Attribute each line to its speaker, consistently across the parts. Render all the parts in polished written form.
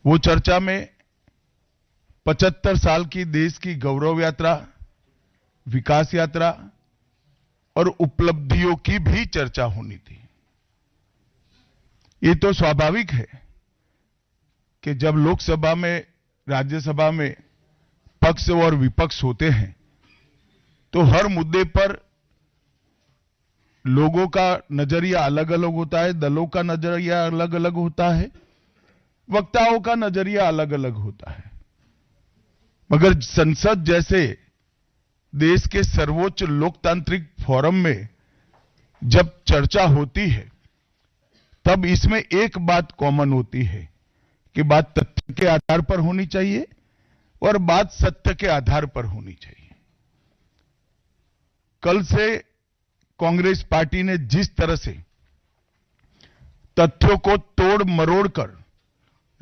Speaker 1: वो चर्चा में 75 साल की देश की गौरव यात्रा, विकास यात्रा और उपलब्धियों की भी चर्चा होनी थी। ये तो स्वाभाविक है कि जब लोकसभा में, राज्यसभा में पक्ष और विपक्ष होते हैं तो हर मुद्दे पर लोगों का नजरिया अलग अलग होता है, दलों का नजरिया अलग अलग होता है, वक्ताओं का नजरिया अलग अलग होता है। मगर संसद जैसे देश के सर्वोच्च लोकतांत्रिक फोरम में जब चर्चा होती है तब इसमें एक बात कॉमन होती है कि बात तथ्य के आधार पर होनी चाहिए और बात सत्य के आधार पर होनी चाहिए। कल से कांग्रेस पार्टी ने जिस तरह से तथ्यों को तोड़ मरोड़ कर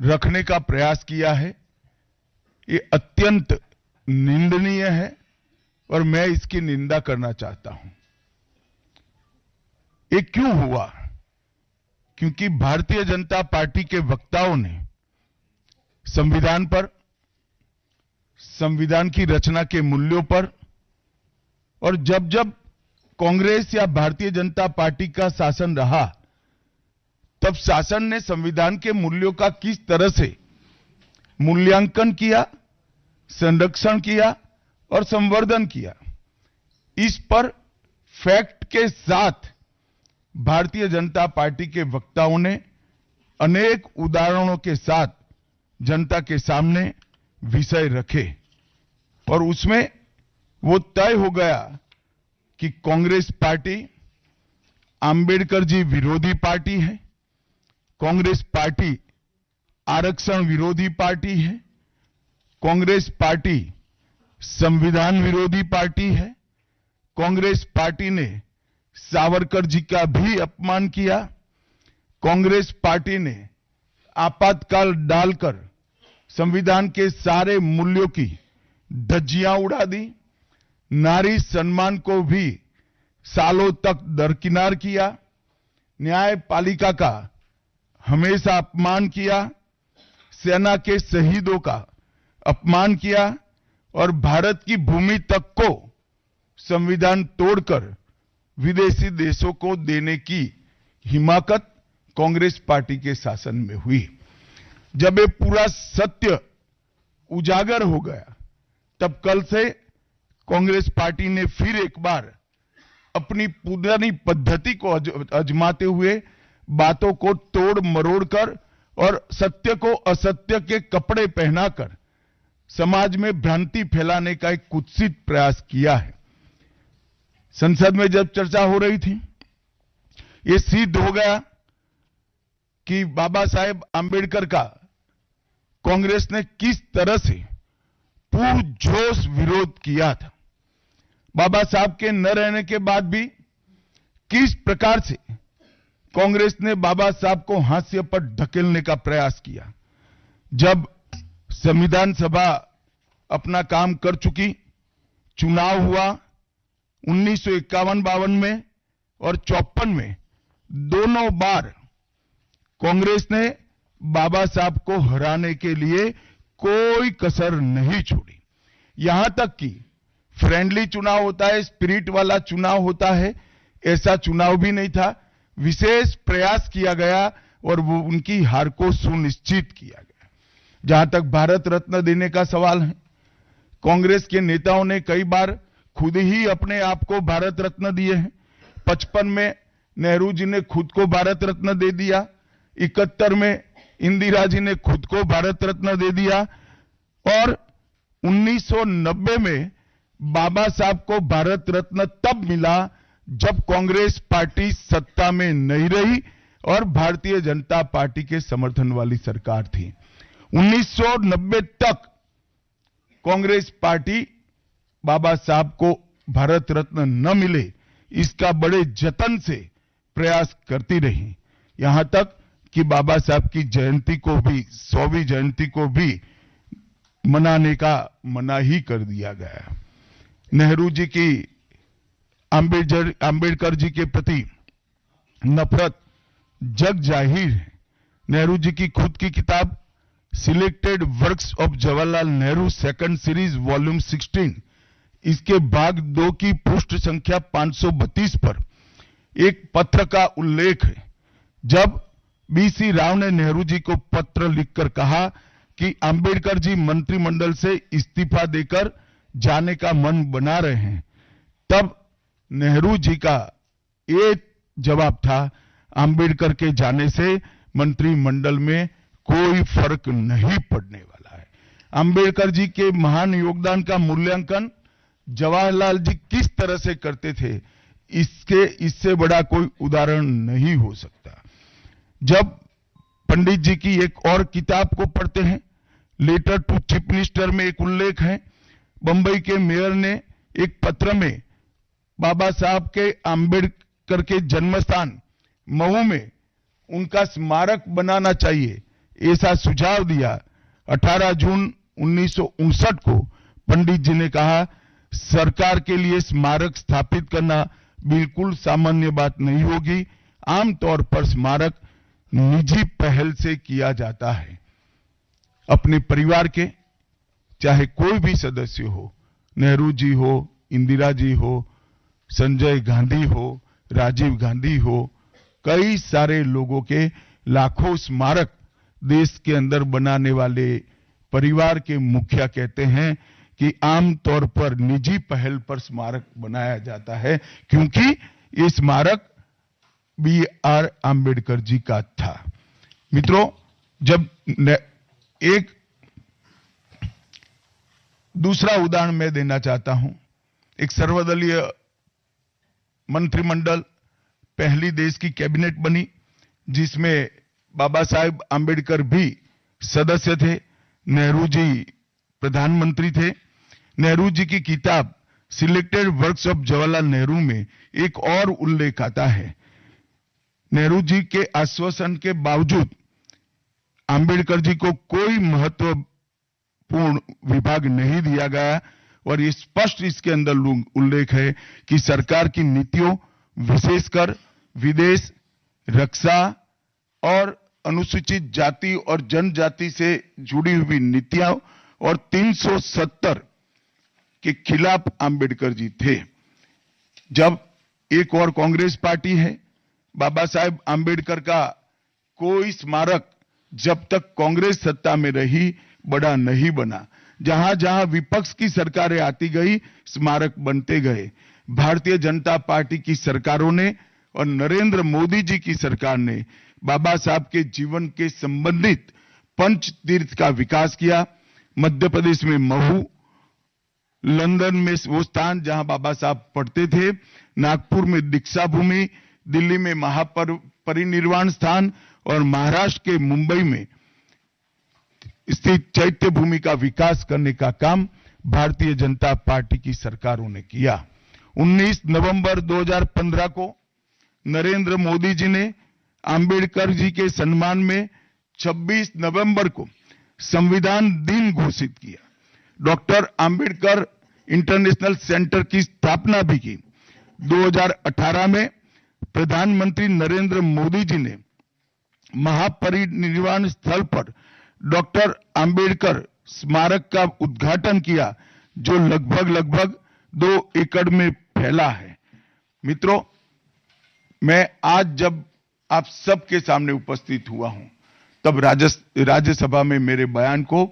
Speaker 1: रखने का प्रयास किया है, ये अत्यंत निंदनीय है और मैं इसकी निंदा करना चाहता हूं। ये क्यों हुआ? क्योंकि भारतीय जनता पार्टी के वक्ताओं ने संविधान पर, संविधान की रचना के मूल्यों पर, और जब जब कांग्रेस या भारतीय जनता पार्टी का शासन रहा तब शासन ने संविधान के मूल्यों का किस तरह से मूल्यांकन किया, संरक्षण किया और संवर्धन किया, इस पर फैक्ट के साथ भारतीय जनता पार्टी के वक्ताओं ने अनेक उदाहरणों के साथ जनता के सामने विषय रखे और उसमें वो तय हो गया कि कांग्रेस पार्टी आंबेडकर जी विरोधी पार्टी है, कांग्रेस पार्टी आरक्षण विरोधी पार्टी है, कांग्रेस पार्टी संविधान विरोधी पार्टी है, कांग्रेस पार्टी ने सावरकर जी का भी अपमान किया, कांग्रेस पार्टी ने आपातकाल डालकर संविधान के सारे मूल्यों की धज्जियां उड़ा दी, नारी सम्मान को भी सालों तक दरकिनार किया, न्यायपालिका का हमेशा अपमान किया, सेना के शहीदों का अपमान किया और भारत की भूमि तक को संविधान तोड़कर विदेशी देशों को देने की हिमाकत कांग्रेस पार्टी के शासन में हुई। जब ये पूरा सत्य उजागर हो गया तब कल से कांग्रेस पार्टी ने फिर एक बार अपनी पुरानी पद्धति को आजमाते हुए बातों को तोड़ मरोड़ कर और सत्य को असत्य के कपड़े पहनाकर समाज में भ्रांति फैलाने का एक कुत्सित प्रयास किया है। संसद में जब चर्चा हो रही थी, यह सिद्ध हो गया कि बाबा साहेब आंबेडकर का कांग्रेस ने किस तरह से पुरजोश विरोध किया था। बाबा साहब के न रहने के बाद भी किस प्रकार से कांग्रेस ने बाबा साहब को हाशिए पर ढकेलने का प्रयास किया। जब संविधान सभा अपना काम कर चुकी, चुनाव हुआ 1951-52 में और 54 में, दोनों बार कांग्रेस ने बाबा साहब को हराने के लिए कोई कसर नहीं छोड़ी। यहां तक कि फ्रेंडली चुनाव होता है, स्पिरिट वाला चुनाव होता है, ऐसा चुनाव भी नहीं था। विशेष प्रयास किया गया और वो उनकी हार को सुनिश्चित किया गया। जहां तक भारत रत्न देने का सवाल है, कांग्रेस के नेताओं ने कई बार खुद ही अपने आप को भारत रत्न दिए हैं। 55 में नेहरू जी ने खुद को भारत रत्न दे दिया, 71 में इंदिरा जी ने खुद को भारत रत्न दे दिया और 1990 में बाबा साहब को भारत रत्न तब मिला जब कांग्रेस पार्टी सत्ता में नहीं रही और भारतीय जनता पार्टी के समर्थन वाली सरकार थी। 1990 तक कांग्रेस पार्टी बाबा साहब को भारत रत्न न मिले इसका बड़े जतन से प्रयास करती रही, यहां तक कि बाबा साहब की जयंती को भी, 100वीं जयंती को भी मनाने का मना ही कर दिया गया। नेहरू जी की आंबेडकर जी के प्रति नफरत जग जाहिर है। नेहरू जी की खुद की किताब selected works of Jawaharlal Nehru second series volume 16 इसके भाग 2 की पृष्ठ संख्या 532 पर एक पत्र का उल्लेख है, जब बीसी राव ने नेहरू जी को पत्र लिखकर कहा कि अंबेडकर जी मंत्रिमंडल से इस्तीफा देकर जाने का मन बना रहे हैं, तब नेहरू जी का ये जवाब था, अंबेडकर के जाने से मंत्रिमंडल में कोई फर्क नहीं पड़ने वाला है। अंबेडकर जी के महान योगदान का मूल्यांकन जवाहरलाल जी किस तरह से करते थे, इससे बड़ा कोई उदाहरण नहीं हो सकता। जब पंडित जी की एक और किताब को पढ़ते हैं, लेटर टू चीफ मिनिस्टर में एक उल्लेख है, बंबई के मेयर ने एक पत्र में बाबा साहब के अंबेडकर के जन्मस्थान मऊ में उनका स्मारक बनाना चाहिए, ऐसा सुझाव दिया। 18 जून 1959 को पंडित जी ने कहा, सरकार के लिए स्मारक स्थापित करना बिल्कुल सामान्य बात नहीं होगी, आमतौर पर स्मारक निजी पहल से किया जाता है। अपने परिवार के चाहे कोई भी सदस्य हो, नेहरू जी हो, इंदिरा जी हो, संजय गांधी हो, राजीव गांधी हो, कई सारे लोगों के लाखों स्मारक देश के अंदर बनाने वाले परिवार के मुखिया कहते हैं कि आमतौर पर निजी पहल पर स्मारक बनाया जाता है, क्योंकि ये स्मारक B.R. आम्बेडकर जी का था। मित्रों, जब एक दूसरा उदाहरण मैं देना चाहता हूं, एक सर्वदलीय मंत्रिमंडल, पहली देश की कैबिनेट बनी जिसमें बाबा साहेब आम्बेडकर भी सदस्य थे, नेहरू जी प्रधानमंत्री थे। नेहरू जी की किताब selected works of Jawaharlal Nehru में एक और उल्लेख आता है, नेहरू जी के आश्वासन के बावजूद आम्बेडकर जी को कोई महत्वपूर्ण विभाग नहीं दिया गया, और ये स्पष्ट इसके अंदर उल्लेख है कि सरकार की नीतियों, विशेषकर विदेश, रक्षा और अनुसूचित जाति और जनजाति से जुड़ी हुई नीतियां और 370 के खिलाफ आम्बेडकर जी थे। जब एक और कांग्रेस पार्टी है, बाबा साहेब आम्बेडकर का कोई स्मारक जब तक कांग्रेस सत्ता में रही बड़ा नहीं बना। जहां जहां विपक्ष की सरकारें आती गई, स्मारक बनते गए। भारतीय जनता पार्टी की सरकारों ने और नरेंद्र मोदी जी की सरकार ने बाबा साहब के जीवन के संबंधित पंच तीर्थ का विकास किया। मध्य प्रदेश में महू, लंदन में वो स्थान जहां बाबा साहब पढ़ते थे, नागपुर में दीक्षा भूमि, दिल्ली में महापरिनिर्वाण स्थान और महाराष्ट्र के मुंबई में स्थित चैत्य भूमि का विकास करने का काम भारतीय जनता पार्टी की सरकारों ने किया। 19 नवंबर 2015 को नरेंद्र मोदी जी ने अंबेडकर जी के सम्मान में 26 नवंबर को संविधान दिन घोषित किया। डॉक्टर अंबेडकर इंटरनेशनल सेंटर की स्थापना भी की। 2018 में प्रधानमंत्री नरेंद्र मोदी जी ने महापरिनिर्वाण स्थल पर डॉक्टर अंबेडकर स्मारक का उद्घाटन किया, जो लगभग 2 एकड़ में फैला है। मित्रों, मैं आज जब आप सबके सामने उपस्थित हुआ हूं, तब राज्यसभा में मेरे बयान को